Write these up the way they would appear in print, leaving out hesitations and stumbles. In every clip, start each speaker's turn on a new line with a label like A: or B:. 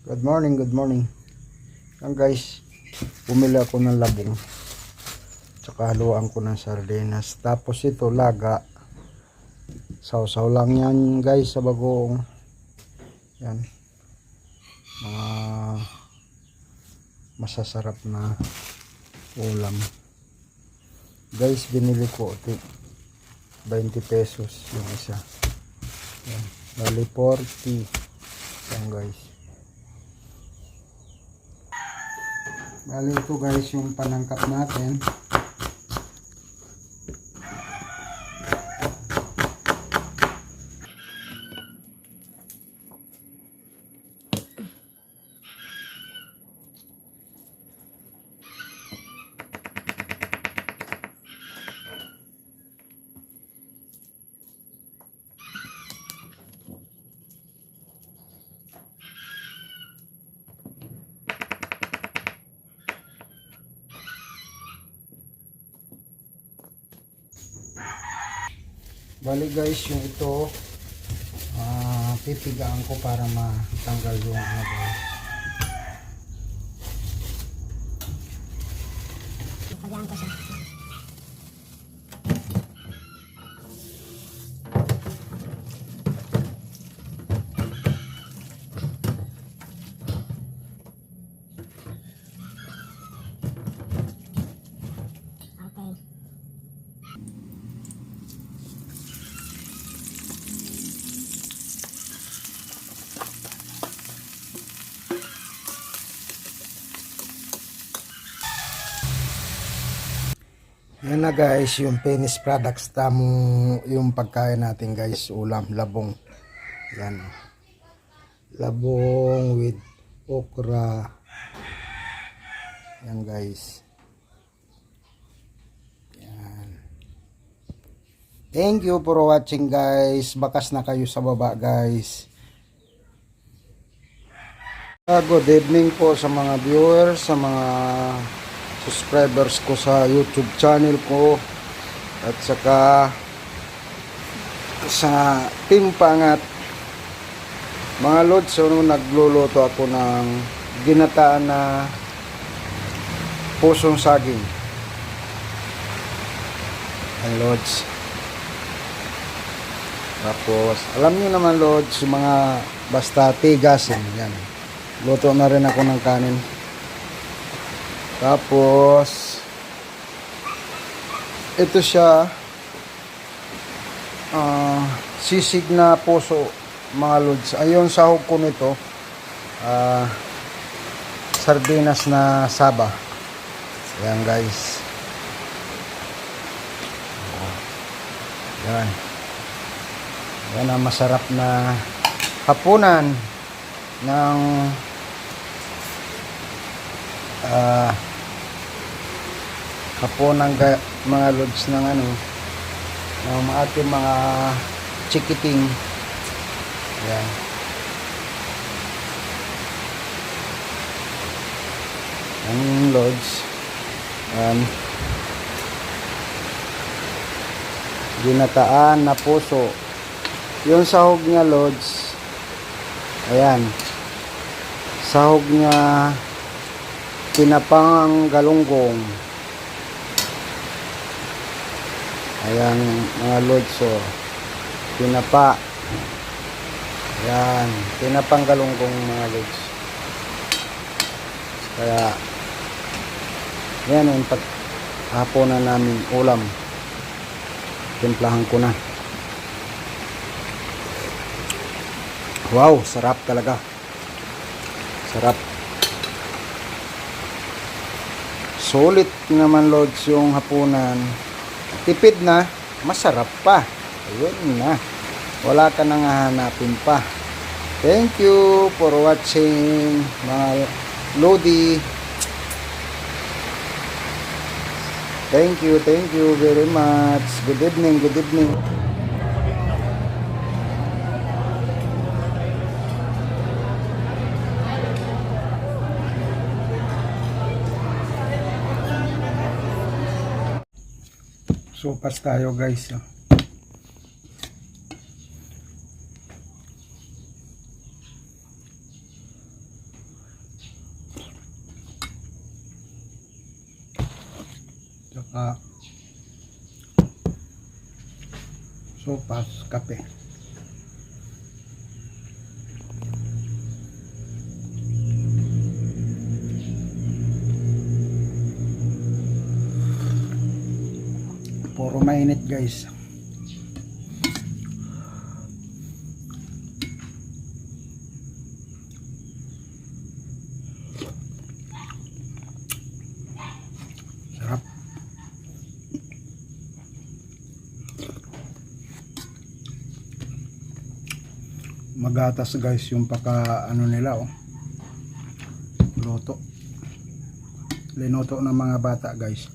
A: Good morning, good morning. Yan guys, bumili ako ng labong. Tsaka haluan ko ng sardinas. Tapos ito, laga. Sausaw lang yan guys sa bagoong. Yan. Mga masasarap na ulam. Guys, binili ko ito. 20 pesos yung isa. Yan. Bali 40. Yan guys. Bali ito guys yung panangkap natin. Bali guys yung ito pipigaan ko para matanggal yung ano guys.
B: Pipigaan ko siya. Okay.
A: Yan na guys yung finished products. Tamo yung pagkain natin guys. Ulam, labong. Yan. Labong with okra. Yan guys. Yan. Thank you for watching guys. Bakas na kayo sa baba guys. Good evening po sa mga viewers, sa mga subscribers ko sa YouTube channel ko at saka sa Team Pangat. Mga lods, so nagluluto ako ng ginataan na pusong saging. Ang lods. Tapos alam niyo naman lods, yung mga basta tigasin yan. Luto na rin ako ng kanin. Tapos ito siya sisig na puso mga lods. Ayun sahog ko nito sardinas na saba. Ayan guys. Yan. Yan ang masarap na hapunan ng hapon ng mga lods ng ano ng ating mga chikiting. Yan. Ang lods ginataan na puso. Yung sahog niya lods, ayan, sahog niya tinapang galunggong. Ayan mga lods, so tinapa. Ayan, tinapang galunggong mga lods. Kaya yan yung paghapunan namin ulam. Timplahan ko na. Wow, sarap talaga. Sarap. Sulit naman lods yung hapunan. Tipid na, masarap pa. Ayun na. Wala ka nang hahanapin pa. Thank you for watching mga Lodi. Thank you very much. Good evening, good evening. Sopas tayo guys. Tsaka sopas, kape. Puro mainit guys. Sarap. Magatas guys yung paka ano nila oh. Luto. Linuto ng mga bata guys.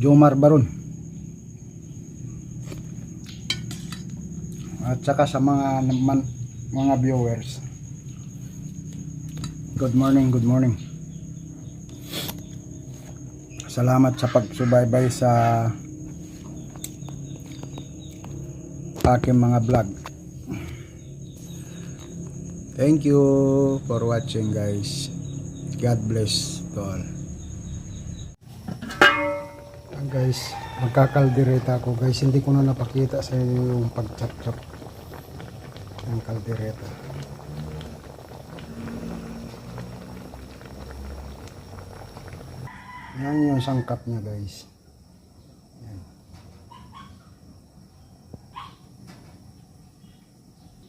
A: Jomar Baron. At saka sa mga viewers. Good morning, good morning. Salamat sa pagsubaybay sa aking mga vlog. Thank you for watching guys. God bless to all. Guys, magkakaldereta ako guys, hindi ko na napakita sa inyo yung pagchap-chap ng kaldereta. Yan yung sangkap niya guys. Yan.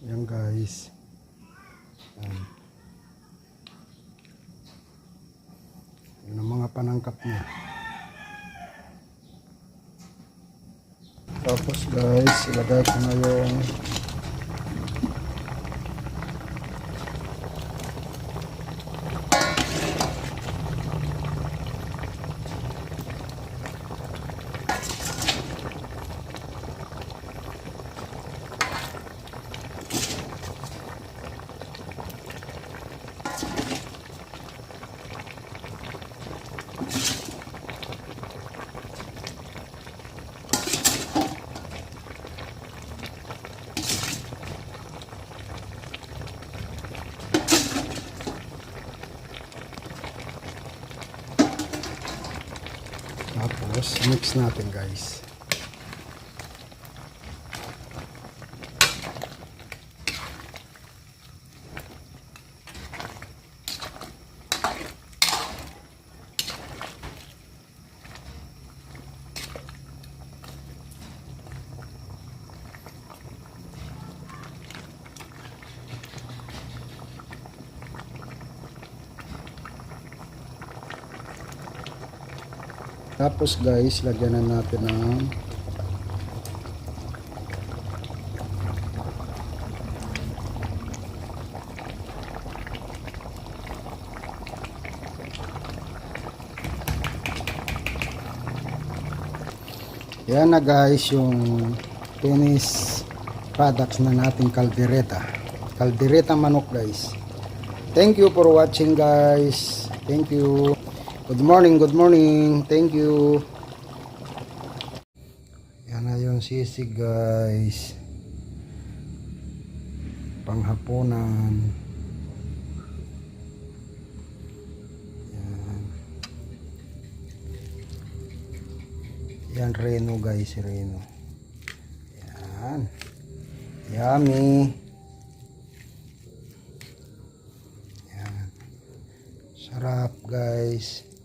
A: Yan guys. Yan. Yan ang mga panangkap niya. Tapos guys, ilagay ko na yung tapos mix natin guys. Tapos guys, lagyan na natin ng yan na guys yung finished products na nating kaldereta. Kaldereta manok guys. Thank you for watching guys. Thank you. Good morning, good morning. Thank you. Yan na yung sisig guys. Panghapunan. Yan. Yan reno guys, reno. Yan. Yummy. Yan. Sarap guys.